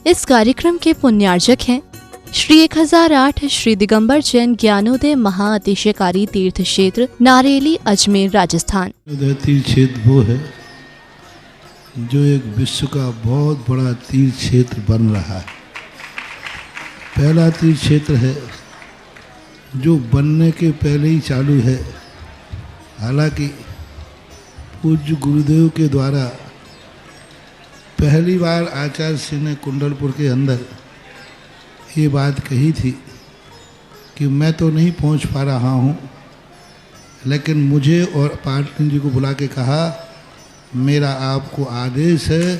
इस कार्यक्रम के पुण्यार्जक हैं श्री 1008 श्री दिगंबर जैन ज्ञानोदय महाअतिशयकारी तीर्थ क्षेत्र नारेली अजमेर राजस्थान। तीर्थ क्षेत्र वो है जो एक विश्व का बहुत बड़ा तीर्थ क्षेत्र बन रहा है। पहला तीर्थ क्षेत्र है जो बनने के पहले ही चालू है। हालांकि पूज्य गुरुदेव के द्वारा पहली बार आचार्य श्री ने कुंडलपुर के अंदर ये बात कही थी कि मैं तो नहीं पहुंच पा रहा हूं, लेकिन मुझे और पाटनी जी को बुला के कहा मेरा आपको आदेश है,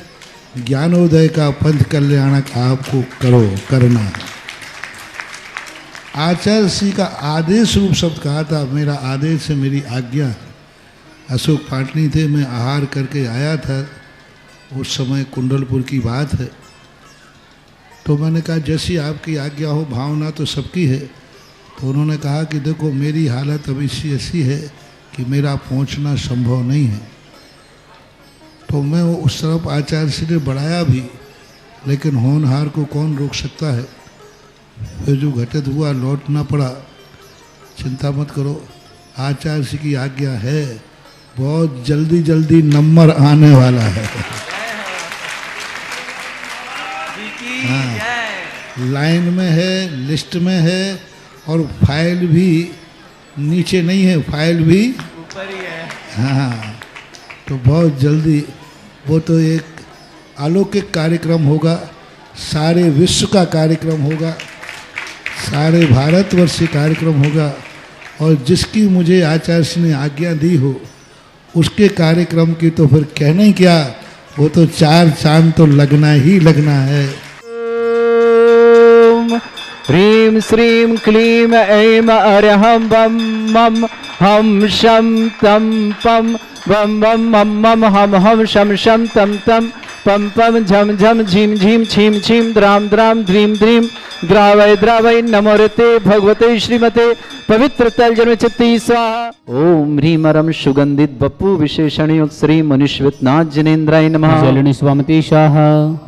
ज्ञानोदय का पंथ कल्याणक आपको करना है। आचार्य श्री का आदेश रूप शब्द कहा था, मेरा आदेश है, मेरी आज्ञा। अशोक पाटनी थे, मैं आहार करके आया था, उस समय कुंडलपुर की बात है। तो मैंने कहा जैसी आपकी आज्ञा हो, भावना तो सबकी है। तो उन्होंने कहा कि देखो मेरी हालत अभी ऐसी है कि मेरा पहुंचना संभव नहीं है। तो मैं वो उस तरफ आचार्य श्री ने बढ़ाया भी, लेकिन होनहार को कौन रोक सकता है। फिर जो घटित हुआ लौटना पड़ा। चिंता मत करो, आचार्य श्री की आज्ञा है, बहुत जल्दी जल्दी नंबर आने वाला है। हाँ, लाइन में है, लिस्ट में है, और फाइल भी नीचे नहीं है, फाइल भी ऊपर ही है। हाँ, तो बहुत जल्दी वो तो एक अलौकिक कार्यक्रम होगा, सारे विश्व का कार्यक्रम होगा, सारे भारतवर्ष से कार्यक्रम होगा। और जिसकी मुझे आचार्य ने आज्ञा दी हो उसके कार्यक्रम की तो फिर कहना ही क्या, वो तो 4 चांद तो लगना ही लगना है। ह्रीं श्रीं क्लीं ऐं अरहं बम मम हम शम तम पम बम बम मम मम हम हम शम शम तम तम पम पम झम झम झीम झीम छीम छीम द्राम द्राम ध्रीम ध्रीम द्रावय द्रावय नमोरते भगवते श्रीमते पवित्र तल जन्म चित्ती स्वाहा। ओम ह्रीमरम सुगंधित बप्पु विशेषण युक्त श्री मनुष्यनाथ जिनेन्द्राय नमः। जलनि स्वामति शाह।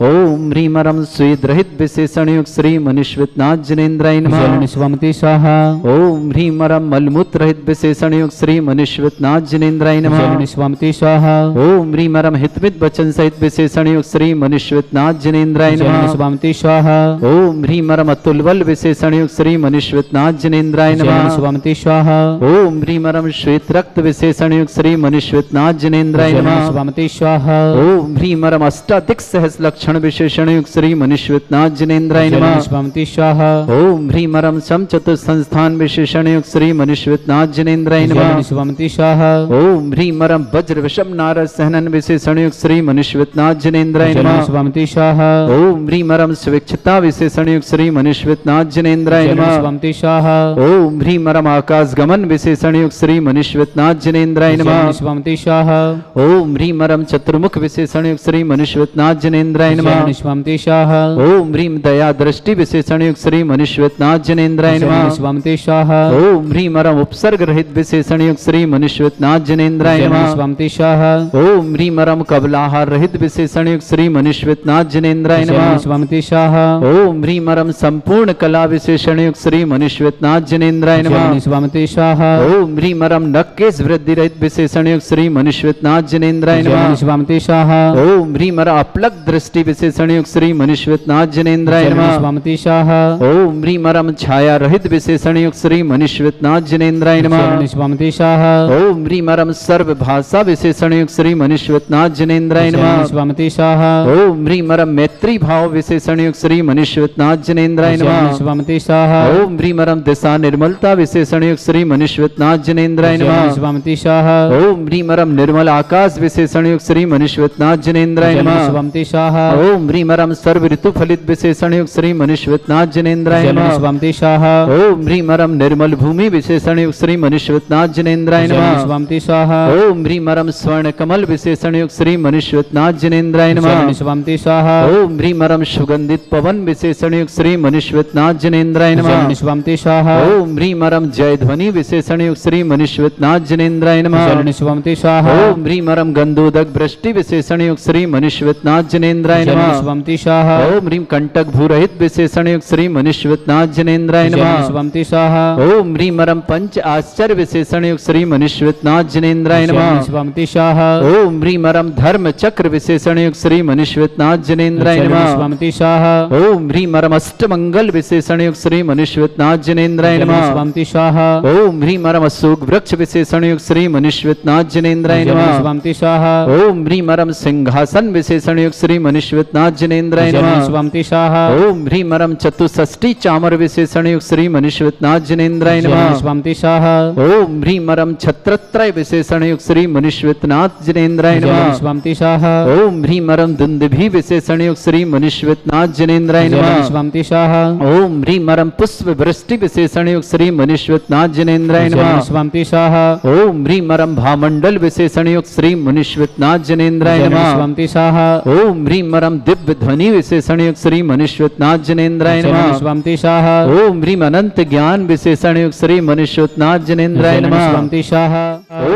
ओम ह्रीमरम स्वेद रहित विशेषण युक्त श्री मनुष्यनाथ जिनेन्द्राय नमः। जलनि स्वामति शाह। ओम ह्रीमरम मलमूत्र रहित विशेषण युक्त श्री मनुष्यनाथ जिनेन्द्राय नमः। जलनि स्वामति शाह। ओम ह्रीमरम हितमित वचन सहित विशेषण युक्त श्री मनुष्यनाथ जिनेन्द्राय नमः। जलनि स्वामति शाह। ओम ह्रीमरम अतुलबल विशेषण युक्त श्री मनुष्यनाथ जिनेन्द्राय नमः। स्वामति स्वाहा। ओम ह्रीमरम श्वेत रक्त विशेषण युक्त श्री मनुष्यनाथ जिनेन्द्राय नमः। स्वामति स्वाहा। ओम ह्रीमरम अष्टाधिक सहस लक्षण विशेषण युक्त श्री मनुष्यनाथ जिनेन्द्राय नमः। स्वामति स्वाहा। ओम ह्रीमरम सम चतुर संस्थान विशेषण युक्त श्री मनुष्यनाथ जिनेन्द्राय नमः। स्वामति स्वाहा। ओम ह्रीमरम वज्र विषम नारद सहनन विशेषण युक्त श्री मनुष्यनाथ जिनेन्द्राय नमः। स्वामति स्वाहा। ओम ह्रीमरम स्वेच्छता विशेषण युक्त श्री मनुष्यनाथ जिनेन्द्राय नमः। स्वामति स्वाहा। ओम ह्रीमरम आकाश गमन विशेषण युक्त श्री मनुष्यनाथ जिनेन्द्राय नमः। स्वामति स्वाहा। ओम ह्रीमरम चतुर्मुख विशेषण युक्त श्री मनुष्यनाथ जिनेन्द्राय नमः। स्वामति स्वाहा। ओम ह्रीम दया दृष्टि विशेषण युक्त श्री मनुष्यनाथ जिनेन्द्राय नमः। स्वामति स्वाहा। ओम ह्रीमरम उपसर्ग रहित विशेषण युक्त श्री मनुष्यनाथ जिनेन्द्राय नमः। स्वामति स्वाहा। ओम ह्रीमरम कबलाहार रहित विशेषण युक्त श्री मनुष्यनाथ जिनेन्द्राय नमः। स्वामति स्वाहा। ओम ह्रीमरम संपूर्ण कला विशेषण युक्त श्री मनुष्यनाथ जिनेन्द्राय नमः। स्वामति स्वाहा। ओम ह्रीमरम नक्केश वृद्धि रहित विशेषण युक्त श्री मनुष्यनाथ जिनेन्द्राय नमः। स्वामति स्वाहा। ओम ह्रीमर अपलक दृष्टि विशेषण युक्त श्री मनुष्यनाथ जिनेन्द्राय नमः। स्वामति स्वाहा। ओम ह्रीमरम छाया रहित विशेषण युक्त श्री मनुष्यनाथ जिनेन्द्राय नमः। स्वामति स्वाहा। ओम ह्रीमरम सर्व भाषा विशेषण युक्त श्री मनुष्यनाथ जिनेन्द्राय नमः। स्वामति स्वाहा। ओम ह्रीमरम मैत्री भाव विशेषण युक्त श्री मनुष्यनाथ जिनेन्द्राय नमः। स्वामति स्वाहा। ओम ह्रीमरम दिशा निर्मलता विशेषण युक्त श्री मनुष्यनाथ जिनेन्द्राय नमः। स्वामति स्वाहा। ओम ह्रीमरम निर्मल आकाश विशेषण युक्त श्री मनुष्यनाथ जिनेन्द्राय नमः। स्वामति स्वाहा। ओम ह्रीमरम सर्व ऋतु फलित विशेषण युक्त श्री मनुष्यनाथ जिनेन्द्राय नमः। स्वामति स्वाहा। ओम ह्रीमरम निर्मल भूमि विशेषण युक्त श्री मनुष्यनाथ जिनेन्द्राय नमः। स्वामति स्वाहा। ओम ह्रीमरम स्वर्ण कमल विशेषण युक्त श्री मनुष्यनाथ जिनेन्द्राय जनेन्द्राय नमः। शरण स्वामी स्वाहा ओम ह्रीं मरम सुगंधित पवन विशेषण युक्त श्री मनुष्यनाथ जनेन्द्राय नमः। शरण स्वामी स्वाहा ओम ह्रीं मरम जय ध्वनि विशेषण युक्त श्री मनुष्यनाथ जनेन्द्राय नमः। शरण स्वामी स्वाहा ओम ह्रीं मरम गंधोदक वृष्टि विशेषण युक्त श्री मनुष्यनाथ जनेन्द्राय शरण नमः। स्वामी स्वाहा ओम ह्रीं कंटक भूरहित विशेषण युक्त श्री मनुष्यनाथ जनेन्द्राय शरण नमः। स्वामी स्वाहा ओम ह्रीं मरम पंच आश्चर्य विशेषण युक्त श्री मनुष्यनाथ जनेन्द्राय शरण नमः। स्वामी स्वाहा ओम ह्रीं मरम धर्म चक्र विशेषण युक्त श्री मनुष्यनाथ जनेन्द्राय शरण नमः। स्वामी स्वाहा ओम ह्रीं मरम अष्टमंगल विशेषण युक्त श्री मनुष्यनाथ जनेन्द्राय शरण नमः। स्वामी स्वाहा ओम ह्रीं मरम अशोक वृक्ष विशेषण युक्त श्री मनुष्यनाथ जनेन्द्राय शरण नमः। स्वामी स्वाहा ओम ह्रीं मरम सिंहासन विशेषण युक्त श्री मनुष्यनाथ जनेन्द्राय शरण नमः। स्वामी स्वाहा ओम ह्रीं मरम चतुष्षष्टि चामर विशेषण युक्त श्री मनुष्यनाथ जनेन्द्राय शरण नमः। स्वामी स्वाहा ओम ह्रीं मरम छत्रत्रय विशेषण युक्त श्री मनुष्यनाथ जनेन्द्राय शरण नमः। स्वामी स्वाहा ओम ह्रीं मरम दुंदुभि विशेषण युक्त श्री मनुष्यनाथ जनेन्द्राय शरण नमः। स्वामी स्वाहा ओम ह्रीं मरम पुष्प वृष्टि विशेषण युक्त श्री मनुष्यनाथ जनेन्द्राय शरण नमः। स्वामी स्वाहा ओम ह्रीं मरम भामंडल विशेषण युक्त श्री मनुष्यनाथ जनेन्द्राय शरण नमः। स्वामी स्वाहा ओम ह्रीं मरम दिव्य ध्वनि विशेषण युक्त श्री मनुष्यनाथ जनेन्द्राय शरण नमः। स्वामी स्वाहा ओम ह्रीं अनंत ज्ञान विशेषण युक्त श्री मनुष्यनाथ जनेन्द्राय शरण नमः। स्वामी स्वाहा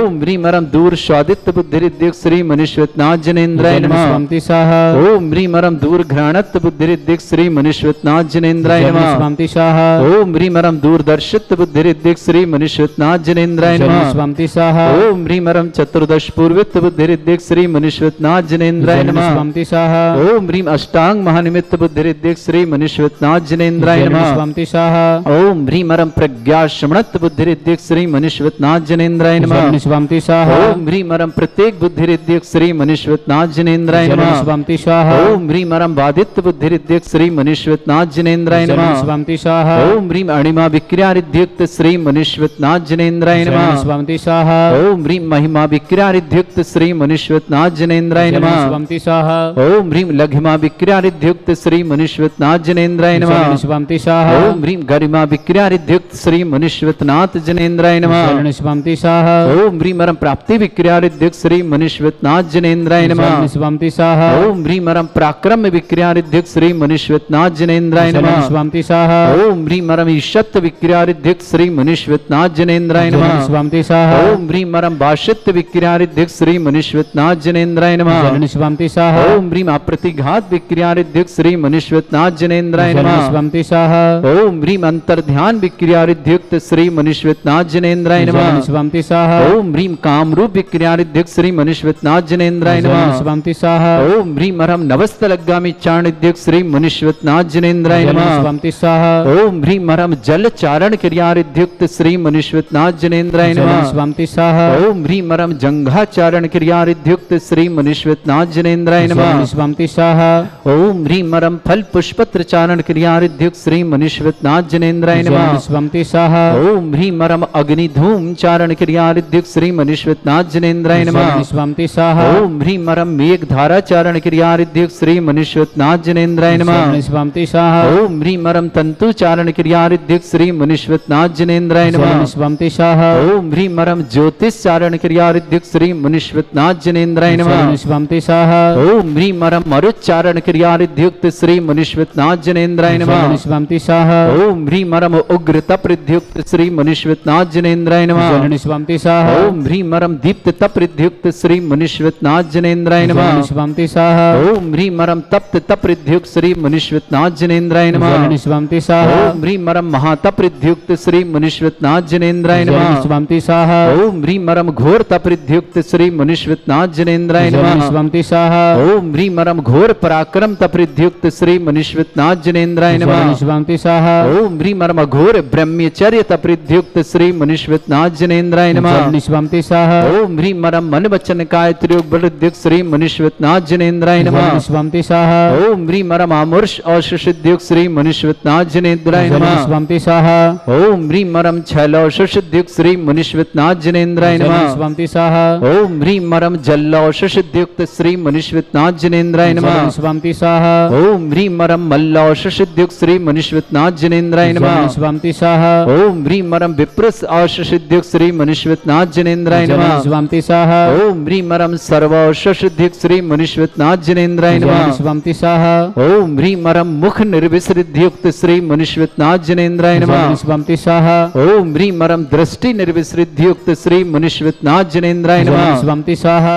ओम ह्रीं मरम दूर स्वादित्य बुद्धिरिद्युक्त श्री मनुष्यनाथ जनेन्द्राय शरण नमः। स्वामी स्वाहा ओम ह्रीं मरम दूर घ्राणत्व बुद्धिरिद्युक्त श्री मनुष्यनाथ जनेन्द्राय शरण नमः। स्वामी स्वाहा ओम ह्रीं मरम दूरदर्शित्व बुद्धिरिद्युक्त श्री मनुष्यनाथ जनेन्द्राय शरण नमः। स्वामी स्वाहा ओम ह्रीं मरम चतुर्दश पूर्वित्व बुद्धिरिद्युक्त श्री मनुष्यनाथ जनेन्द्राय शरण नमः। स्वामी स्वाहा ओम ह्रीं अष्टांग महानिमित्त बुद्धिरिद्युक्त श्री मनुष्यनाथ जनेन्द्राय शरण नमः। स्वामी स्वाहा ओम ह्रीं मरम प्रज्ञा श्रमणत्व बुद्धिरिद्युक्त श्री मनुष्यनाथ जनेन्द्राय शरण नमः। स्वामी स्वाहा ओम ह्रीं मरम प्रत्येक बुद्धिरिद्युक्त श्री मनुष्यनाथ जनेन्द्राय शरण नमः। स्वामी स्वाहा ओम ह्रीं मरम बाधित्व बुद्धिरिद्युक्त श्री मनुष्यनाथ जनेन्द्राय शरण नमः। स्वामी स्वाहा ओम ह्रीं अणिमा विक्रियारिद्युक्त श्री मनुष्यनाथ जनेन्द्राय शरण नमः। स्वामी स्वाहा ओम ह्रीं महिमा विक्रियारिद्युक्त श्री मनुष्यनाथ जनेन्द्राय शरण नमः। स्वामी स्वाहा ओम ह्रीं लघिमा विक्रियारिद्युक्त श्री मनुष्यनाथ जनेन्द्राय शरण नमः। स्वामी स्वाहा ओम ह्रीं गरिमा विक्रियारिद्युक्त श्री मनुष्यनाथ जनेन्द्राय नमः। शरण स्वामी स्वाहा ओम ह्रीं मरम प्राप्ति विक्रियारिद्युक्त श्री मनुष्यनाथ जनेन्द्राय नमः। शरण स्वामी स्वाहा ओम ह्रीं मरम पराक्रम विक्रियारिद्युक्त श्री मनुष्यनाथ जनेन्द्राय शरण नमः। स्वामी स्वाहा ओम ह्रीं मरम ईशत्व विक्रियारिद्युक्त श्री मनुष्यनाथ जनेन्द्राय शरण नमः। स्वामी स्वाहा ओम ह्रीं मरम भाषित्व विक्रियारिद्युक्त श्री मनुष्यनाथ जनेन्द्राय नमः। शरण स्वामी स्वाहा ओम ह्रीं अप्रतिघात विक्रियारिद्युक्त श्री मनुष्यनाथ जनेन्द्राय शरण नमः। स्वामी स्वाहा ओम ह्रीं अंतर्ध्यान विक्रियारिद्युक्त श्री मनुष्यनाथ जनेन्द्राय शरण नमः। स्वामी स्वाहा ओम ह्रीं कामरूप विक्रियारिद्युक्त श्री मनुष्यनाथ जनेन्द्राय शरण नमः। स्वामी स्वाहा ओम ह्रीं मरम नवस्तलगामी चारणिद्युक्त श्री मनुष्यनाथ जनेन्द्राय शरण नमः। स्वामी स्वाहा ओम ह्रीं मरम जल चारण क्रियारिद्युक्त श्री मनुष्यनाथ जनेन्द्राय शरण नमः। स्वामी स्वाहा ओम ह्रीं मरम जंघा चारण क्रियारिद्युक्त श्री मनुष्यनाथ जनेन्द्राय शरण नमः। स्वामी स्वाहा ओम ह्रीं मरम फल पुष्पत्र चारण क्रियारिद्युक्त श्री मनुष्यनाथ जनेन्द्राय शरण नमः। स्वामी स्वाहा ओम ह्रीं मरम अग्नि धूम चारण क्रियारिद्युक्त श्री मनुष्यनाथ जनेन्द्राय शरण नमः। स्वामी स्वाहा ओम ह्रीं मरम मेघ धारा चारण क्रियारिद्युक्त श्री मनुष्यनाथ जनेन्द्राय नमः। शरण स्वामी स्वाहा ओम ह्रीं मरम तंतु चारण क्रियारिद्युक्त श्री मनुष्यनाथ जनेन्द्राय शरण नमः। स्वामी स्वाहा ओम ह्रीं मरम ज्योतिष चारण क्रियारिद्युक्त श्री मनुष्यनाथ जनेन्द्राय शरण नमः। स्वामी स्वाहा ओम ह्रीं मरम मरुच्चारण क्रियारिद्युक्त श्री मनुष्यनाथ जनेन्द्राय शरण नमः। स्वामी स्वाहा ओम ह्रीं मरम उग्र तपरिद्युक्त श्री मनुष्यनाथ जनेन्द्राय नमः। शरण स्वामी स्वाहा ओम ह्रीं मरम दीप्त तपरिद्युक्त श्री मनुष्यनाथ जनेन्द्राय शरण नमः। स्वामी स्वाहा ओम ह्रीं मरम तप्त तपरिद्युक्त श्री मनुष्यनाथ जनेन्द्राय नमः। शरण स्वामी स्वाहा ओम ह्रीं मरम महातपरिद्युक्त श्री मनुष्यनाथ जनेन्द्राय शरण नमः। स्वामी स्वाहा ओम ह्रीं मरम घोर तपरिद्युक्त श्री मनुष्यनाथ जनेन्द्राय शरण नमः। स्वामी स्वाहा ओम ह्रीं मरम घोर पराक्रम तपरिद्युक्त श्री मनुष्यनाथ जनेन्द्राय शरण नमः। स्वामी स्वाहा ओम ह्रीं मरम घोर ब्रह्मचर्य तपरिद्युक्त श्री मनुष्यनाथ जनेन्द्राय नमः। शरण स्वामी स्वाहा ओम ह्रीं मरम मन वचन काय त्रियोग बलद्युक्त श्री मनुष्यनाथ जनेन्द्राय शरण नमः। स्वामी स्वाहा ओम ह्रीं मरम आमुर्ष औषुषिद्युक्त श्री मनुष्यनाथ जनेन्द्राय शरण नमः। स्वामी स्वाहा ओम ह्रीं मरम छैलौषुषिद्युक्त श्री मनुष्यनाथ जनेन्द्राय शरण नमः। स्वामी स्वाहा ओम ह्रीं मरम जल्लौषुषिद्युक्त श्री मनुष्यनाथ जनेन्द्राय शरण नमः। स्वामी स्वाहा ओम ह्रीं मरम मल्लौषुषिद्युक्त श्री मनुष्यनाथ जनेन्द्राय शरण नमः। स्वामी स्वाहा ओम ह्रीं मरम विप्रस औषुषिद्युक्त श्री मनुष्यनाथ जनेन्द्राय शरण नमः। स्वामी स्वाहा ओम ह्रीं मरम सर्वौषुषिद्युक्त श्री मुनिश्वतनाथ जनेन्द्राय नमः। स्वंतिसः ओम ह्रीं मरम मुख निर्विसृद्युक्त श्री मुनिश्वतनाथ जनेन्द्राय नमः। स्वंतिसः ओम ह्रीं मरम दृष्टि निर्विसृद्युक्त श्री मुनिश्वतनाथ जनेन्द्राय नमः। स्वंतिसः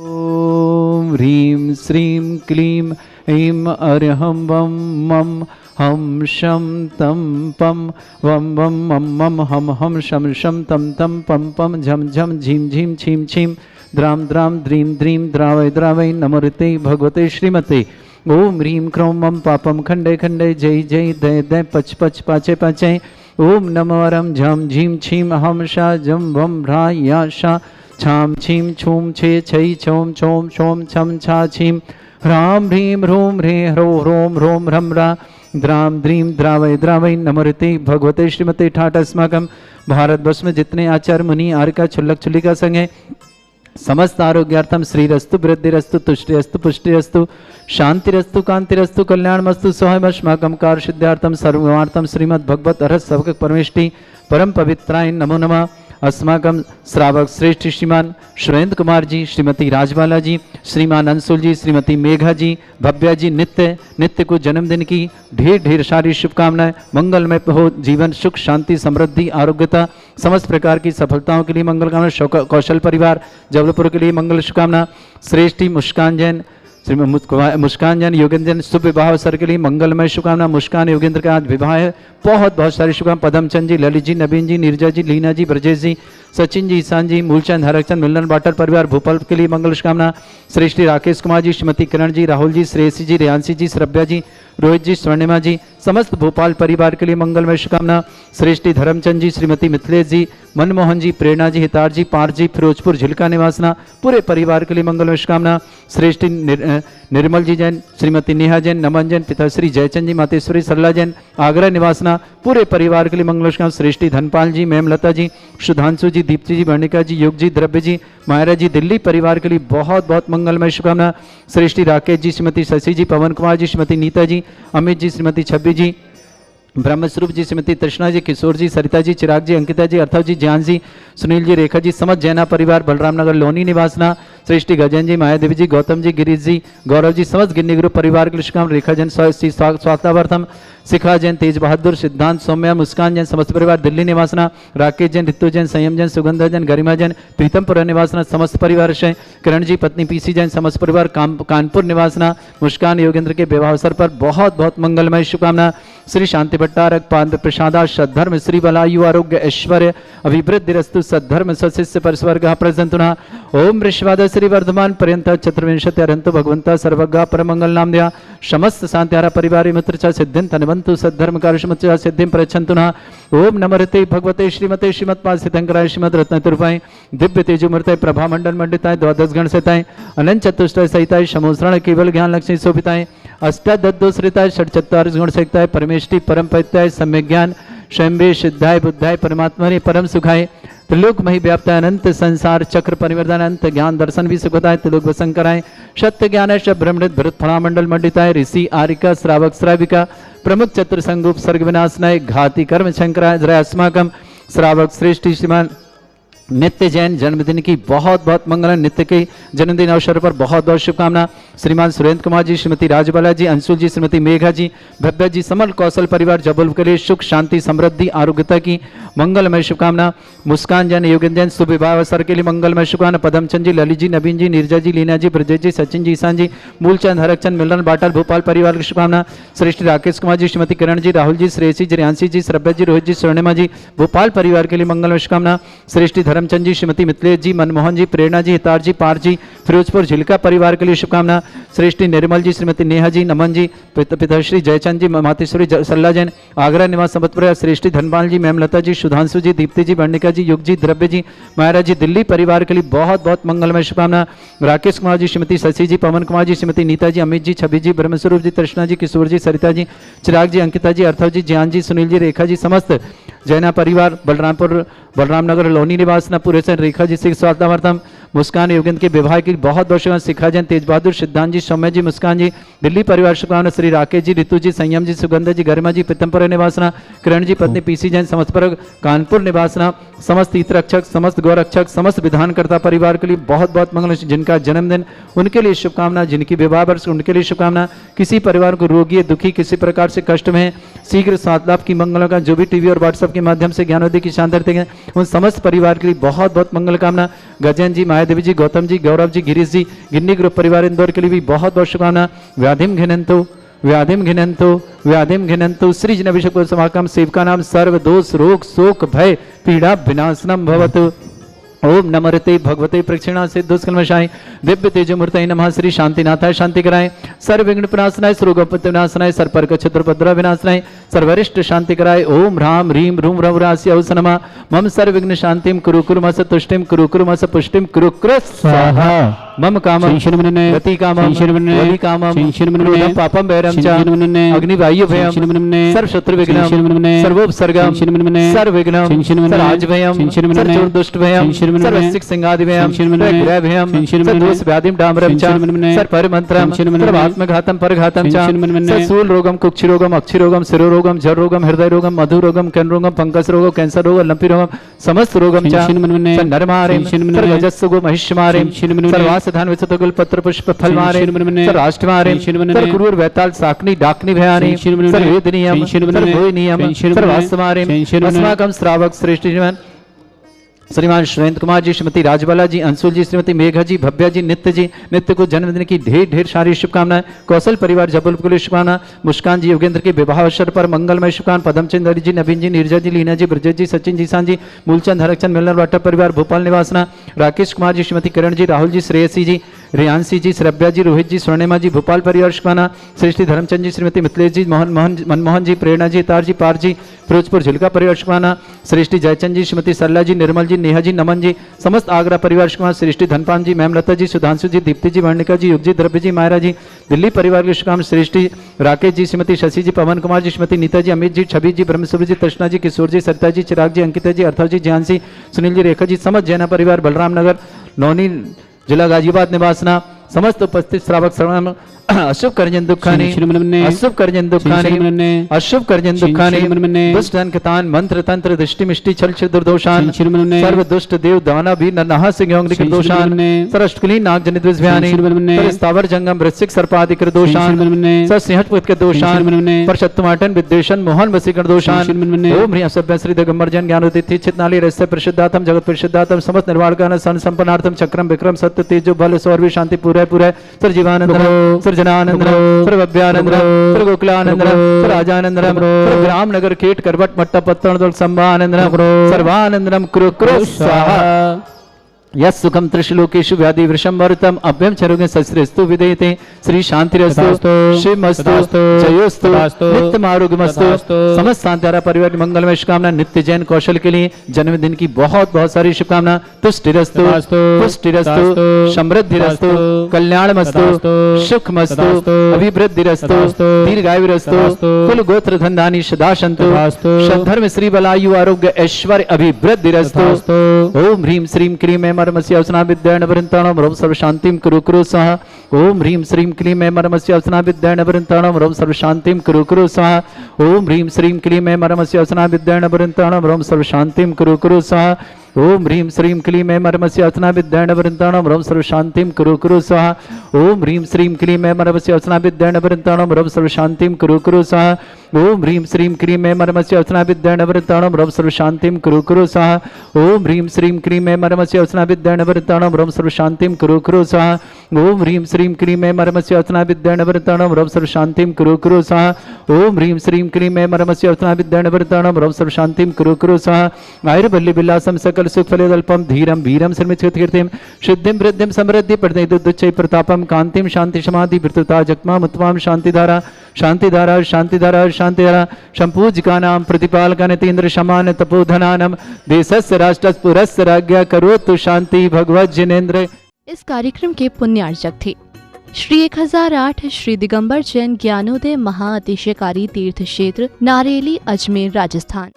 ओम ह्रीं श्रीं क्लीं ऐं अरहं वं मं हम शम तम पम वम वम मम मम हम शम शम तम तम पम पम झम झम झीम झीम छीम छीम द्राम द्राम द्रीं द्रीं द्रावय द्रावय नमोते भगवते श्रीमते। ओम ह्रीं क्रौं मम पापम खंडे खंडे जय जय दय दय पच पच पाचे पाचे। ओम नमो वरम झम झीम छीम हम शा जम वम भ्रा या शा छाम छीम छूम छे छई छोम छोम छोम छम छा छीम ह्राम ह्रीं ह्रूं ह्रे ह्रो ह्रों ह्रों ह्रम रा द्राम द्रीं द्रावय द्रावय नमोते भगवते श्रीमते। ठाट अस्माकम भारतवर्ष में जितने आचार्य मुनि आर्य छुल्लक छुल्लिका संघ है समस्त आरोग्यार्थम श्रीरस्तु वृद्धिरस्तु तुष्टिरस्तु पुष्टिरस्तु शांतिरस्तु कांतिरस्तु कल्याणमस्तु स्वयमस्माकं कार्य सिद्धार्थम सर्वार्थम श्रीमद् भगवत अर्हत सबक परमेष्टि परम पवित्राय नमो नमः। अस्माकं श्रावक श्रेष्ठ श्रीमान सुरेंद्र कुमार जी, श्रीमती राजबाला जी, श्रीमान अंशुल जी, श्रीमती मेघा जी, भव्या जी नित्य को जन्मदिन की ढेर ढेर सारी शुभकामनाएं। मंगलमय हो जीवन, सुख शांति समृद्धि आरोग्यता समस्त प्रकार की सफलताओं के लिए मंगल कामना। कौशल परिवार जबलपुर के लिए मंगल शुभकामना। श्रेष्ठी मुस्कान जैन, मुस्कान जैन योगेंद्र जैन शुभ विवाह अवसर के लिए मंगलमय शुभकामना। मुस्कान योगेंद्र का आज विवाह है, बहुत सारी शुभकामना। पदमचंद जी, ललित जी, नवीन जी, नीरजा जी, लीना जी, ब्रजेश जी, सचिन जी, ईशान जी, मूलचंद, हरकचंद, मिलन बाटर परिवार भोपाल के लिए मंगल शुभकामना। श्रेष्ठी राकेश कुमार जी, श्रीमती किरण जी, राहुल जी, श्रेयसी जी, रेयांशी जी, श्रव्या जी, रोहित जी, स्वर्णिमा जी, समस्त भोपाल परिवार के लिए मंगलमय शुभकामना। श्रेष्ठी धर्मचंद जी, श्रीमती मिथिलेश जी, मनमोहन जी, प्रेरणा जी, हितार जी, पार्थ जी, फिरोजपुर झिलका निवासना पूरे परिवार के लिए मंगलमय शुभकामना। श्रेष्ठी निर्मल जी जैन, श्रीमती नेहा जैन, नमन जैन, पिताश्री जयचंद जी, मातेश्वरी सरला जैन, आगरा निवासना पूरे परिवार के लिए मंगल शुभकामना। श्रेष्ठी धनपाल जी, मेमलता जी, सुधांशु जी, दीप्ति जी, वर्णिका जी, योग जी, द्रव्य जी, मायरा जी, दिल्ली परिवार के लिए बहुत मंगलमय शुभकामना। श्रेष्ठी राकेश जी, श्रीमती शशि जी, पवन कुमार जी, श्रीमती नीता जी, अमित जी, श्रीमती छब्बी जी, ब्रह्मस्वरूप जी, श्रीमती तृष्णा जी, किशोर जी, सरिता जी, चिराग जी, अंकिता जी, अर्थव जी, ज्ञान जी, सुनील जी, रेखा जी, समस्त जैना परिवार बलराम नगर लोनी निवासना। श्रेष्ठी गजन जी, मायादेवी जी, गौतम जी, गिरीश जी, गौरव जी, समस्त गिन्नी ग्रुप परिवार के लिए शुभकामना। रेखा जैन स्वास्थ्यार्थम, शिखा जैन, तेज बहादुर, सिद्धांत, सौम्या, मुस्कान जैन, समस्त परिवार दिल्ली निवासना। राकेश जैन, ऋतु जैन, संयम जैन, सुगंधा जैन, गरिमा जैन, प्रीतमपुर निवासना समस्त परिवार से। किरण जी, पत्नी पीसी जैन, समस्त परिवार कानपुर निवासना। मुस्कान योगेंद्र के विवाह अवसर पर बहुत मंगलमय शुभकामना। श्री शांति भट्टारक पाद प्रसादा सद्धर्म श्री बलायु आरोग्य ऐश्वर्य अभिवृद्धिरस्तु सद्धर्म सशिष्य परस्वर्ग प्रसंतुना। ओम ऋषवाद श्री वर्धमान पर्यंत चतुर्विंशति अरंतो भगवंता सर्वज्ञ परमंगल नाम दिया समस्त शांतिहारा परिवार मित्र च सिद्धिं तनवंतु सद्धर्म कार्यशुमच सिद्धिं प्रयच्छन्तुना। ओम नमस्ते भगवते श्रीमते श्रीमत्पाद सिद्धंकराय श्रीमद रत्नतुर्भाय दिव्य तेजोमूर्तय प्रभा मंडल मंडिताय द्वादश गण सहिताय अनंत चतुष्टय सहिताय समोसरण केवल ज्ञान लक्ष्मी शोभिताय अष्टादशरिताय षट्चत्वारिश गुण सहिताय परमेष्टि परम पवित्राय सम्यक ज्ञान स्वयं सिद्धाय बुद्धाय परमात्मा परम सुखाय त्रिलोक मही व्याप्ताय अनंत संसार चक्र परिवर्तन अनंत ज्ञान दर्शन भी सुखताय त्रिलोक वसंकराय सत्य ज्ञान ब्रह्मृत भरत फणा मंडल मंडिताय ऋषि आरिका श्रावक श्राविका प्रमुख चतुर संगूप सर्ग विनाशनाय घाती कर्म शंकराय जय अस्माकम श्रावक श्रेष्ठी श्रीमान नित्य जैन जन्मदिन की बहुत मंगल। नित्य के जन्मदिन अवसर पर बहुत शुभकामना। श्रीमान सुरेंद्र कुमार जी, श्रीमती राजबाला जी, अंशुल जी, श्रीमती मेघा जी, भव्या जी, समल कौशल परिवार जबलपुर के लिए सुख शांति समृद्धि आरोग्यता की मंगलमय शुभकामना। मुस्कान जैन योगेंद्र जैन शुभ विवाह अवसर के लिए मंगलमय शुभकामना। पदमचंद जी, ललित जी, नवीन जी, नीरजा जी, लीना जी, ब्रजेश जी, सचिन जी, ईशान जी, मूलचंद, हरकचंद, मिलन बाटल भोपाल परिवार की शुभकामना। श्रेष्ठ राकेश कुमार जी, श्रीमती किरण जी, राहुल जी, श्रेयसी जी, रेयांशी जी, श्रव्या जी, रोहित जी, स्वर्णिमा जी, भोपाल परिवार के लिए मंगलमय शुभकामना। श्रेष्ठी धर्मचंद जी, श्रीमती मिथिलेश जी, मनमोहन जी, प्रेरणा जी, हितार जी, पार्थ जी, फिरोजपुर झिलका परिवार के लिए शुभकामना। श्रेष्ठी निर्मल जी, श्रीमती नेहा जी, नमन जी, पिताश्री जयचंद जी, मातेश्वरी सरला जैन, आगरा निवास संबतपुर। श्रेष्ठी धनपाल जी, मेमलता जी, सुधांशु जी, दीप्ति जी, वर्णिका जी, युग जी, द्रव्य जी, मायरा जी, दिल्ली परिवार के लिए बहुत मंगलमय शुभकामना। राकेश कुमार जी, श्रीमती शशि जी, पवन कुमार जी, श्रीमती नीता जी, अमित जी, छवि जी, ब्रह्मस्वरूप जी, तृष्णा जी, किशोर जी, सरिता जी, चिराग जी, अंकिता जी, अर्थव जी, ज्ञान जी, सुनील जी, रेखा जी, समस्त जैना परिवार बलरामपुर बलराम नगर लोनी निवास न पूरे रेखा जी सिंह स्वागतार्थम मुस्कान योगेंद्र के विवाह की बहुत बहुत शुभकामनाएं। शिखा जैन, तेज बहादुर, सिद्धांत जी, सौम्य जी, मुस्कान जी, दिल्ली परिवार शुभकामनाएं। श्री राकेश जी, ऋतु जी, संयम जी, सुगंधा जी, गरिमा जी, प्रीतमपुर निवासना, किरण जी पत्नी पीसी जैन, समस्तपुर कानपुर निवासना, समस्त हितरक्षक, समस्त गौरक्षक, समस्त विधानकर्ता परिवार के लिए बहुत बहुत मंगल। जिनका जन्मदिन उनके लिए शुभकामना, जिनकी विवाह वर्ष उनके लिए शुभकामना। किसी परिवार को रोगी, दुखी, किसी प्रकार से कष्ट में शीघ्र साथ लाभ की मंगलों का जो भी टीवी और व्हाट्सएप के माध्यम से ज्ञानोदय की शानदार देखें उन समस्त परिवार के लिए बहुत बहुत मंगल कामना। गजन जी, मायादेवी जी, गौतम जी, गौरव जी, गिरीश जी, गिन्नी ग्रुप परिवार इंदौर के लिए भी बहुत बहुत शुभकामना। व्याधिम घिनंतु व्याधिम घिनंतु व्याधिम घिनंतु श्री जन समाकम सेवका नाम सर्व दोष रोग शोक भय पीड़ा विनाशनम भवतु। ओम नमरते भगवते प्रक्षिणा से दुष्कर्मशाय दिव्य तेजमूर्तये नमः। श्री शांतिनाथाय शांति कराएं, सर्व विघ्न विनाशनाय, सर्वोपद्रव विनाशनाय, सर्पर्क क्षत्रपद्रव विनाशनाय, सर्वरिष्ट शांति कराय। ओम ह्राम ह्रीम ह्रूम ह्रव रास्य नमः। मम सर्व विघ्न शांतिम कुरु कुरुमस तुष्टिम कुरु कुरुमस पुष्टिम कुरु कुरु स्वाहा। मम कामं गति कामं वलि कामं पापं वैरं च अग्निवायु भयं सर्व शत्रु विघ्नं सर्वोपसर्गं सर्व विघ्नं सर्वराज भयं सर्व दुष्ट भयं सर्व सिक सिंगादि भयं ग्रह भयं सर्व दोष व्याधिं डामरं च सर्व परमंत्रं सर्व आत्मघातं परघातं च सर्व सूल रोगं कुक्षि रोगं अक्षि रोगं शिरो रोगं जर रोगं हृदय रोगं मधु रोगं कैन रोगं पंकज रोगं कैंसर रोगं लंपी रोगं समस्त रोगं च सर्व नरमारे सर्व गजस्सुगो महिष्मारे सर्व धान विचतगुल पत्र पुष्प फल मारे राष्ट्र मारे सर क्रूर वैताल साकनी डाकनी भयानी सर वेद नियम सर भोय नियम सर वास्त मारे अस्माकम श्रावक श्रेष्ठ जीवन श्रीमान सुरेंद्र कुमार जी, श्रीमती राजबाला जी, अंशुल जी, श्रीमती मेघा जी, भव्या जी, नित्य को जन्मदिन की ढेर ढेर सारी शुभकामनाएं। कौशल परिवार जबलपुर के लिए शुभकामना। मुस्कान जी, योगेंद्र के विवाह अवसर पर मंगलमय शुभकामना। पदमचंद जी, नवीन जी, नीरजा जी, लीना जी, ब्रजेश जी, सचिन जी, जी, मूलचंद, हरकचंद, मिलनर वाटा परिवार भोपाल निवासना। राकेश कुमार जी, श्रीमती किरण जी, राहुल जी, श्रेयसी जी, रियांशी जी, श्रव्या जी, रोहित जी, स्वर्णिमा जी, भोपाल परिवार शुभकामना। श्री धर्मचंद जी, श्रीमती मिथिलेश जी, मनमोहन जी, प्रेरणा जी, तार जी, पार जी, फिरोजपुर झुलका परिवार शुभकामना। श्रेष्ठी जयचंद जी, श्रीमती सरला जी, निर्मल जी, नेहा जी, नमन जी, समस्त आगरा परिवार शुभकामना। श्रेष्ठी धनपाल जी, मैमलता जी, सुधांशु जी, दीप्ति जी, वर्णिका जी, युग जी, द्रव्य जी, मायरा जी, दिल्ली परिवार की शुभकामना। श्रेष्ठी राकेश जी, श्रीमती शशि जी, पवन कुमार जी, श्रीमती नीता जी, अमित जी, छवि जी, ब्रह्मसूर्य जी, तृष्णा जी, किशोर जी, सरिता जी, चिराग जी, अंकिता जी, अर्थव जी, ज्ञानसी, सुनील जी, रेखा जी, समस्त जैना परिवार बलराम नगर नौनी जिला गाजियाबाद निवासना। समस्त उपस्थित श्रावक श्रवण अशुभ करजन दुखानी अशुभ करजन दुखानी अशुभ करजन दुखानी दुष्ट धनकतान मंत्र तंत्र दृष्टि मिष्टि छल छिद्र दुर्दोषान सर्व दुष्ट देव दाना भी नहा सिंह दोषान सरष्टकुली नाग जनित विज्ञानी स्थावर जंगम वृश्चिक सर्पादिक दोषान सिंहट पुत के दोषान पर शत्रुमाटन विद्वेषण मोहन वसीकरण दोषान ओम ह्रीं सभ्य श्री दिगंबर जन ज्ञानोदिति चितनाली रहस्य प्रसिद्धातम जगत प्रसिद्धातम समस्त निर्वाण का सन संपन्नार्थम चक्रम विक्रम सत्य तेजो बल सौरभि शांति पूरा पूरा सर जीवानंद जनानंदरम सर्वव्यानंदरम सर्वगोकुलानंदरम सर्वराजानंदरम सर्वग्राम नगर केट करवट मट्टा पत्तन संभानंदरम सर्वानंदरम कुरु कुरु स्वाहा। यस सुखम त्रिशलोकेशु व्याधि वृषंभरतम अभ्यम चरोगे सस्रेस्तु विदेते श्री शांतिरस्तु शिवमस्तु जयोस्तु नित्यम आरोग्यमस्तु। समस्त शांतिधारा परिवार की मंगलमय शुभकामना। नित्य जैन कौशल के लिए जन्मदिन की बहुत बहुत सारी शुभकामना। तुष्टिरस्तु पुष्टिरस्तु समृद्धिरस्तु कल्याणमस्तु सुखमस्तु अभिवृद्धिरस्तु दीर्घायुरस्तु कुल गोत्र धनधानी सदा सन्तु धर्म श्री बलायु आरोग्य ऐश्वर्य अभिवृद्धिरस्तु। ओम ह्रीं श्रीं क्लीं मर्मस्य अवसना विद्याण वृंताणम रोम सर्व शांतिम कुरु कुरु स्वाहा। ओम ह्रीं श्रीं क्लीं मर्मस्य अवसना विद्याण वृंताणम रोम सर्व शांतिम कुरु कुरु स्वाहा। ओम ह्रीं श्रीं क्लीं मर्मस्य अवसना विद्याण वृंताणम रोम सर्व शांतिम कुरु कुरु स्वाहा। ओम ह्रीं श्रीं क्लीं मर्मस्य अवसना विद्याण वृंताणम रोम सर्व शांतिम कुरु कुरु स्वाहा। ओम ह्रीं श्रीं क्लीं मर्मस्य अवसना विद्याण वृंताणम रोम सर्व शांतिम कुरु कुरु स्वाहा। ओम ह्रीं श्रीं क्लीं मर्मस्य अवसना विद्याण वृंताणम रोम सर्व शांतिम कुरु कुरु स्वाहा। ओम ह्रीं श्रीं क्लीं मर्मस्य अवसना विद्याण वृंताणम रोम सर्व शांतिम कुरु कुरु स्वाहा। ओम ह्रीं श्रीं क्लीं मर्मस्य अवसना विद्याण वृंताणम रोम सर्व शांतिम कुरु कुरु स्वाहा। ओम ह्रीं श्रीं क्लीं मर्मस्य अवसना विद्याण वृंताणम रोम सर्व शांतिम कुरु कुरु स्वाहा। आयुर्बल्ली विलासम सकल सुख फलेदल्पम धीरम वीरम सर्मिच्छितिर्तिम सिद्धिं वृद्धिं समृद्धि प्रदयदुच्चै प्रतापम कांतिम शांति समाधि वृत्तता जगमा मुत्वाम शांतिधारा शांतिधारा शांतिधारा शांतिधारा संपूजिका नाम प्रतिपालका नितेन्द्र समान तपोधनानम देशस्य राष्ट्रस्य पुरस्य राज्ञा करोतु शांति भगवत जिनेन्द्र। इस कार्यक्रम के पुण्यार्चक थे श्री 1008 श्री दिगंबर जैन ज्ञानोदय महाअतिशयकारी तीर्थ क्षेत्र नारेली अजमेर राजस्थान।